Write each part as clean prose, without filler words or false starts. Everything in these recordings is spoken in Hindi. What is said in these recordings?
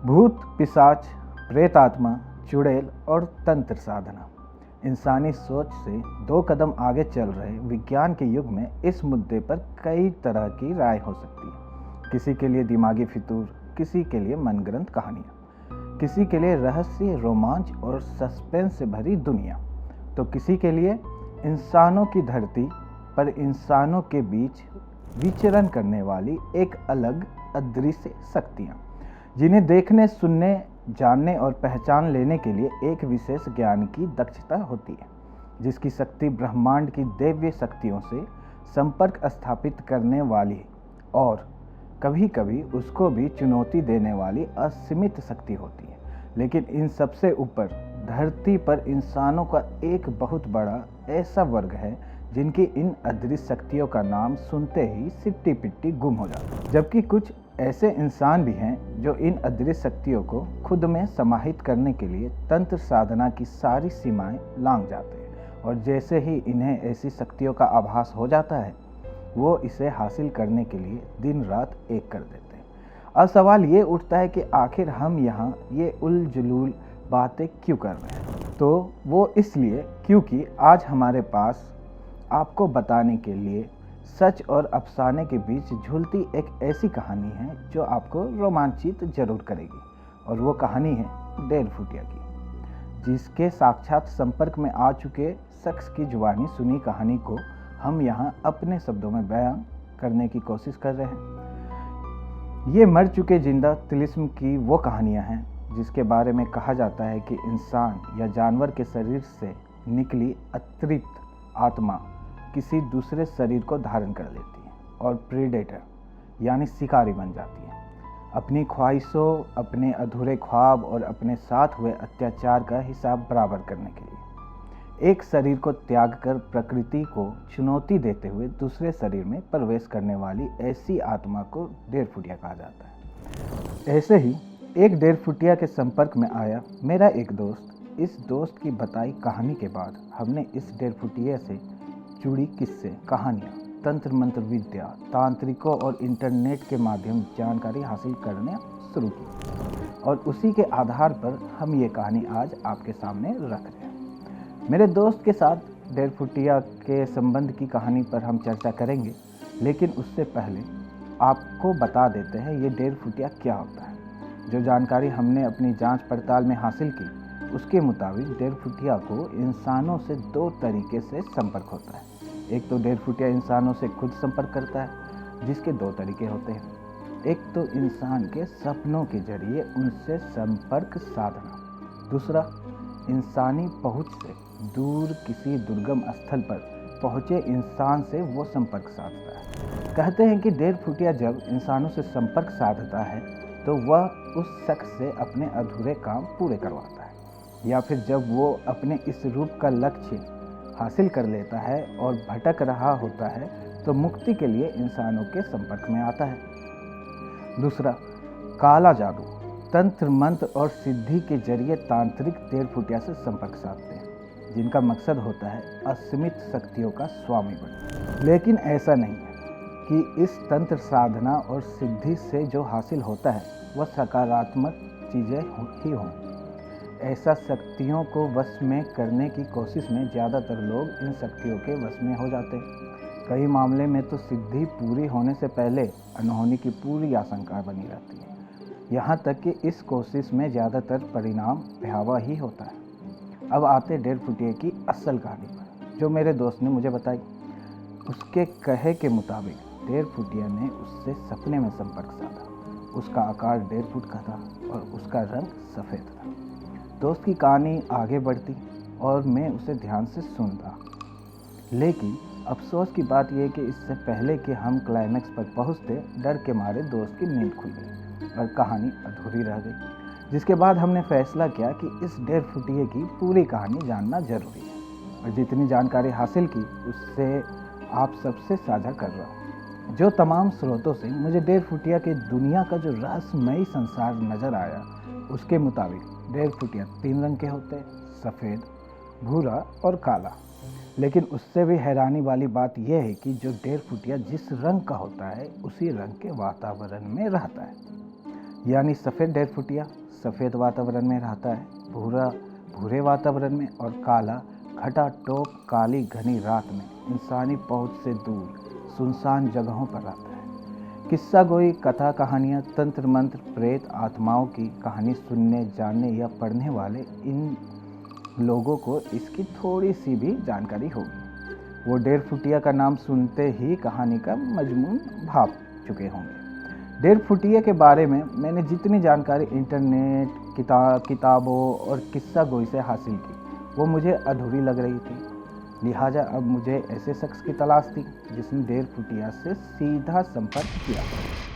भूत, पिशाच, प्रेत आत्मा, चुड़ैल और तंत्र साधना। इंसानी सोच से 2 कदम आगे चल रहे विज्ञान के युग में इस मुद्दे पर कई तरह की राय हो सकती है। किसी के लिए दिमागी फितूर, किसी के लिए मनगढ़ंत कहानियाँ, किसी के लिए रहस्य, रोमांच और सस्पेंस से भरी दुनिया, तो किसी के लिए इंसानों की धरती पर इंसानों के बीच विचरण करने वाली एक अलग अदृश्य शक्तियाँ, जिन्हें देखने, सुनने, जानने और पहचान लेने के लिए एक विशेष ज्ञान की दक्षता होती है, जिसकी शक्ति ब्रह्मांड की दिव्य शक्तियों से संपर्क स्थापित करने वाली और कभी कभी उसको भी चुनौती देने वाली असीमित शक्ति होती है। लेकिन इन सबसे ऊपर धरती पर इंसानों का एक बहुत बड़ा ऐसा वर्ग है जिनकी इन अदृश्य शक्तियों का नाम सुनते ही सिट्टी पिट्टी गुम हो जाता है। जबकि कुछ ऐसे इंसान भी हैं जो इन अदृश्य शक्तियों को खुद में समाहित करने के लिए तंत्र साधना की सारी सीमाएं लांघ जाते हैं, और जैसे ही इन्हें ऐसी शक्तियों का आभास हो जाता है, वो इसे हासिल करने के लिए दिन रात एक कर देते हैं। अब सवाल ये उठता है कि आखिर हम यहाँ ये उल-जुलूल बातें क्यों कर रहे हैं? तो वो इसलिए क्योंकि आज हमारे पास आपको बताने के लिए सच और अफसाने के बीच झूलती एक ऐसी कहानी है जो आपको रोमांचित जरूर करेगी, और वो कहानी है डेढ़ फुटिया की, जिसके साक्षात संपर्क में आ चुके शख्स की जुबानी सुनी कहानी को हम यहाँ अपने शब्दों में बयान करने की कोशिश कर रहे हैं। ये मर चुके जिंदा तिलिस्म की वो कहानियाँ हैं जिसके बारे में कहा जाता है कि इंसान या जानवर के शरीर से निकली अतृप्त आत्मा किसी दूसरे शरीर को धारण कर लेती है और प्रीडेटर यानी शिकारी बन जाती है, अपनी ख्वाहिशों, अपने अधूरे ख्वाब और अपने साथ हुए अत्याचार का हिसाब बराबर करने के लिए एक शरीर को त्याग कर प्रकृति को चुनौती देते हुए दूसरे शरीर में प्रवेश करने वाली ऐसी आत्मा को डेढ़ फुटिया कहा जाता है। ऐसे ही एक डेढ़ फुटिया के संपर्क में आया मेरा एक दोस्त। इस दोस्त की बताई कहानी के बाद हमने इस डेढ़ फुटिया से जुड़ी किस्से, कहानियाँ, तंत्र मंत्र विद्या, तांत्रिकों और इंटरनेट के माध्यम जानकारी हासिल करने शुरू की, और उसी के आधार पर हम ये कहानी आज आपके सामने रख रहे हैं। मेरे दोस्त के साथ डेढ़ फुटिया के संबंध की कहानी पर हम चर्चा करेंगे, लेकिन उससे पहले आपको बता देते हैं ये डेढ़ फुटिया क्या होता है। जो जानकारी हमने अपनी जांच पड़ताल में हासिल की, उसके मुताबिक डेढ़ फुटिया को इंसानों से 2 तरीके से संपर्क होता है। एक तो डेढ़ फुटिया इंसानों से खुद संपर्क करता है, जिसके 2 तरीके होते हैं। एक तो इंसान के सपनों के जरिए उनसे संपर्क साधना, दूसरा इंसानी पहुंच से दूर किसी दुर्गम स्थल पर पहुंचे इंसान से वो संपर्क साधता है। कहते हैं कि डेढ़ फुटिया जब इंसानों से संपर्क साधता है तो वह उस शख्स से अपने अधूरे काम पूरे करवाता है, या फिर जब वो अपने इस रूप का लक्ष्य हासिल कर लेता है और भटक रहा होता है तो मुक्ति के लिए इंसानों के संपर्क में आता है। दूसरा, काला जादू, तंत्र मंत्र और सिद्धि के जरिए तांत्रिक डेढ़ फुटिया से संपर्क साधते हैं, जिनका मकसद होता है असीमित शक्तियों का स्वामी बनना। लेकिन ऐसा नहीं है कि इस तंत्र साधना और सिद्धि से जो हासिल होता है वह सकारात्मक चीज़ें ही हों। ऐसा शक्तियों को वश में करने की कोशिश में ज़्यादातर लोग इन शक्तियों के वश में हो जाते हैं। कई मामले में तो सिद्धि पूरी होने से पहले अनहोनी की पूरी आशंका बनी रहती है, यहाँ तक कि इस कोशिश में ज़्यादातर परिणाम भयावह ही होता है। अब आते डेढ़ फुटिया की असल कहानी पर, जो मेरे दोस्त ने मुझे बताई। उसके कहे के मुताबिक डेढ़ फुटिया ने उससे सपने में संपर्क साधा। उसका आकार 1.5 फुट का था और उसका रंग सफ़ेद था। दोस्त की कहानी आगे बढ़ती और मैं उसे ध्यान से सुनता, लेकिन अफसोस की बात यह कि इससे पहले कि हम क्लाइमैक्स पर पहुंचते, डर के मारे दोस्त की नींद खुल गई और कहानी अधूरी रह गई। जिसके बाद हमने फैसला किया कि इस डेढ़ फुटिये की पूरी कहानी जानना जरूरी है, और जितनी जानकारी हासिल की उससे आप सबसे साझा कर रहा हूँ। जो तमाम स्रोतों से मुझे डेढ़ फुटिया के दुनिया का जो रहस्यमयी संसार नज़र आया, उसके मुताबिक डेढ़ फुटिया 3 रंग के होते, सफ़ेद, भूरा और काला। लेकिन उससे भी हैरानी वाली बात यह है कि जो डेढ़ फुटिया जिस रंग का होता है उसी रंग के वातावरण में रहता है। यानी सफ़ेद डेरफुटिया सफ़ेद वातावरण में रहता है, भूरा भूरे वातावरण में, और काला घटाटोप काली घनी रात में इंसानी पहुंच से दूर सुनसान जगहों पर रहता है। किस्सा गोई, कथा कहानियाँ, तंत्र मंत्र, प्रेत आत्माओं की कहानी सुनने, जानने या पढ़ने वाले इन लोगों को इसकी थोड़ी सी भी जानकारी होगी। वो डेरफुटिया का नाम सुनते ही कहानी का मजमून भाप चुके होंगे। डेरफुटिया के बारे में मैंने जितनी जानकारी इंटरनेट, किताबों और किस्सा गोई से हासिल की, वो मुझे अधूरी लग रही थी। लिहाजा अब मुझे ऐसे शख्स की तलाश थी जिसने डेरफुटिया से सीधा संपर्क किया।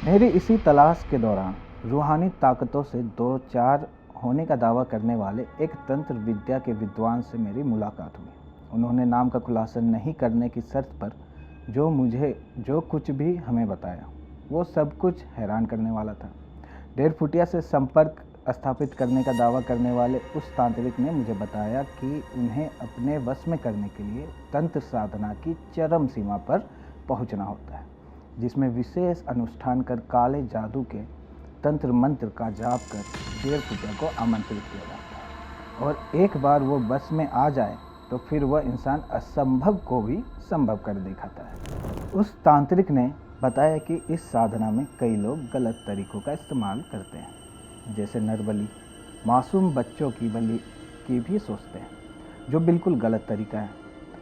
मेरी इसी तलाश के दौरान रूहानी ताकतों से दो चार होने का दावा करने वाले एक तंत्र विद्या के विद्वान से मेरी मुलाकात हुई। उन्होंने नाम का खुलासा नहीं करने की शर्त पर जो कुछ भी हमें बताया, वो सब कुछ हैरान करने वाला था। डेरफुटिया से संपर्क स्थापित करने का दावा करने वाले उस तांत्रिक ने मुझे बताया कि उन्हें अपने वश में करने के लिए तंत्र साधना की चरम सीमा पर पहुंचना होता है, जिसमें विशेष अनुष्ठान कर काले जादू के तंत्र मंत्र का जाप कर डेरफुटिया को आमंत्रित किया जाता है। और एक बार वो बस में आ जाए तो फिर वह इंसान असंभव को भी संभव कर दिखाता है। उस तांत्रिक ने बताया कि इस साधना में कई लोग गलत तरीकों का इस्तेमाल करते हैं, जैसे नरबली, मासूम बच्चों की बलि की भी सोचते हैं, जो बिल्कुल गलत तरीका है।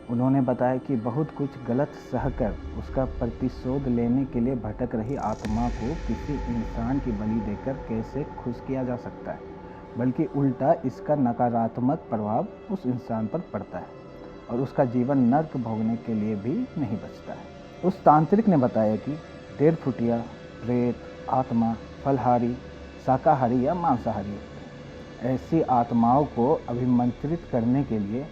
उन्होंने बताया कि बहुत कुछ गलत सहकर उसका प्रतिशोध लेने के लिए भटक रही आत्मा को किसी इंसान की बलि देकर कैसे खुश किया जा सकता है, बल्कि उल्टा इसका नकारात्मक प्रभाव उस इंसान पर पड़ता है और उसका जीवन नर्क भोगने के लिए भी नहीं बचता है। उस तांत्रिक ने बताया कि डेरफुटिया प्रेत आत्मा फलहारी, शाकाहारी या मांसाहारी होती है। ऐसी आत्माओं को अभिमंत्रित करने के लिए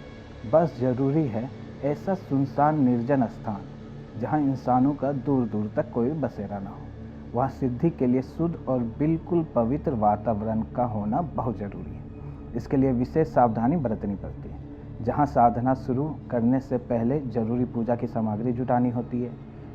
बस जरूरी है ऐसा सुनसान निर्जन स्थान जहां इंसानों का दूर दूर तक कोई बसेरा ना हो। वहाँ सिद्धि के लिए शुद्ध और बिल्कुल पवित्र वातावरण का होना बहुत जरूरी है। इसके लिए विशेष सावधानी बरतनी पड़ती है। जहाँ साधना शुरू करने से पहले जरूरी पूजा की सामग्री जुटानी होती है।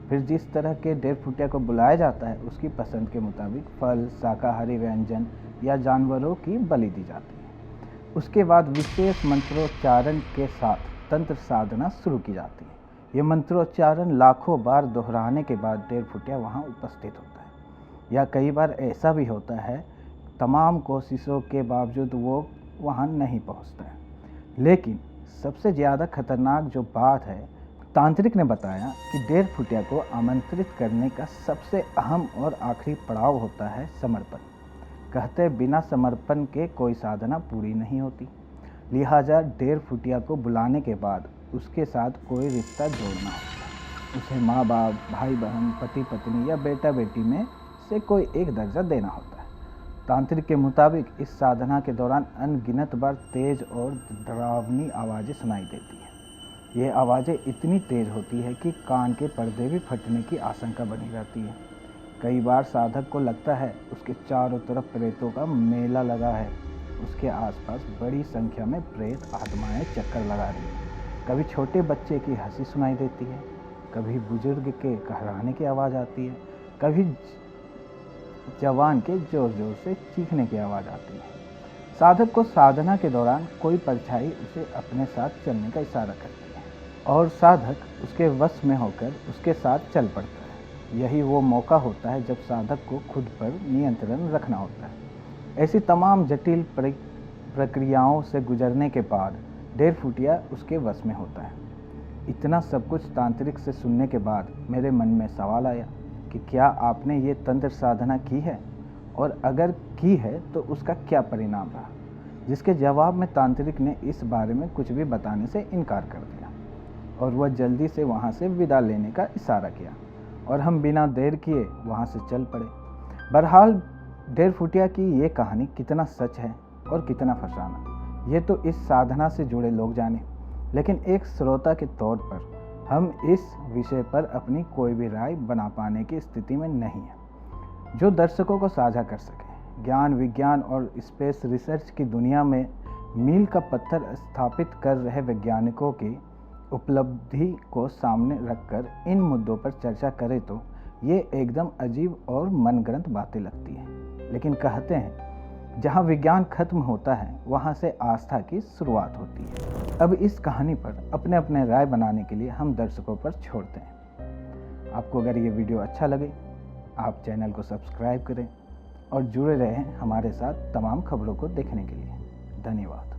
फिर जिस तरह के डेरफुटिया को बुलाया जाता है उसकी पसंद के मुताबिक फल, शाकाहारी व्यंजन या जानवरों की बलि दी जाती है। उसके बाद विशेष मंत्रोच्चारण के साथ तंत्र साधना शुरू की जाती है। ये मंत्रोच्चारण लाखों बार दोहराने के बाद डेरफुटिया वहाँ उपस्थित होता है, या कई बार ऐसा भी होता है तमाम कोशिशों के बावजूद वो वहाँ नहीं पहुँचता है। लेकिन सबसे ज़्यादा खतरनाक जो बात है, तांत्रिक ने बताया कि डेरफुटिया को आमंत्रित करने का सबसे अहम और आखिरी पड़ाव होता है समर्पण। कहते बिना समर्पण के कोई साधना पूरी नहीं होती। लिहाजा डेरफुटिया को बुलाने के बाद उसके साथ कोई रिश्ता जोड़ना होता है। उसे माँ बाप, भाई बहन, पति पत्नी या बेटा बेटी में से कोई एक दर्जा देना होता है। तांत्रिक के मुताबिक इस साधना के दौरान अनगिनत बार तेज और डरावनी आवाज़ें सुनाई देती हैं। ये आवाज़ें इतनी तेज होती है कि कान के पर्दे भी फटने की आशंका बनी रहती है। कई बार साधक को लगता है उसके चारों तरफ प्रेतों का मेला लगा है। उसके आसपास बड़ी संख्या में प्रेत आत्माएं चक्कर लगा रही हैं। कभी छोटे बच्चे की हंसी सुनाई देती है, कभी बुजुर्ग के कहराने की आवाज़ आती है, कभी जवान के जोर जोर से चीखने की आवाज़ आती है। साधक को साधना के दौरान कोई परछाई उसे अपने साथ चलने का इशारा करती है और साधक उसके वश में होकर उसके साथ चल पड़ता है। यही वो मौका होता है जब साधक को खुद पर नियंत्रण रखना होता है। ऐसी तमाम जटिल प्रक्रियाओं से गुजरने के बाद डेरफुटिया उसके वश में होता है। इतना सब कुछ तांत्रिक से सुनने के बाद मेरे मन में सवाल आया कि क्या आपने ये तंत्र साधना की है, और अगर की है तो उसका क्या परिणाम रहा। जिसके जवाब में तांत्रिक ने इस बारे में कुछ भी बताने से इनकार कर दिया और वह जल्दी से वहाँ से विदा लेने का इशारा किया और हम बिना देर किए वहाँ से चल पड़े। बहरहाल डेरफुटिया की ये कहानी कितना सच है और कितना फसाना, ये तो इस साधना से जुड़े लोग जाने। लेकिन एक श्रोता के तौर पर हम इस विषय पर अपनी कोई भी राय बना पाने की स्थिति में नहीं है जो दर्शकों को साझा कर सके। ज्ञान, विज्ञान और स्पेस रिसर्च की दुनिया में मील का पत्थर स्थापित कर रहे वैज्ञानिकों की उपलब्धि को सामने रखकर इन मुद्दों पर चर्चा करें तो ये एकदम अजीब और मनगढ़ंत बातें लगती हैं। लेकिन कहते हैं जहाँ विज्ञान खत्म होता है वहाँ से आस्था की शुरुआत होती है। अब इस कहानी पर अपने अपने राय बनाने के लिए हम दर्शकों पर छोड़ते हैं। आपको अगर ये वीडियो अच्छा लगे आप चैनल को सब्सक्राइब करें और जुड़े रहें हमारे साथ तमाम खबरों को देखने के लिए। धन्यवाद।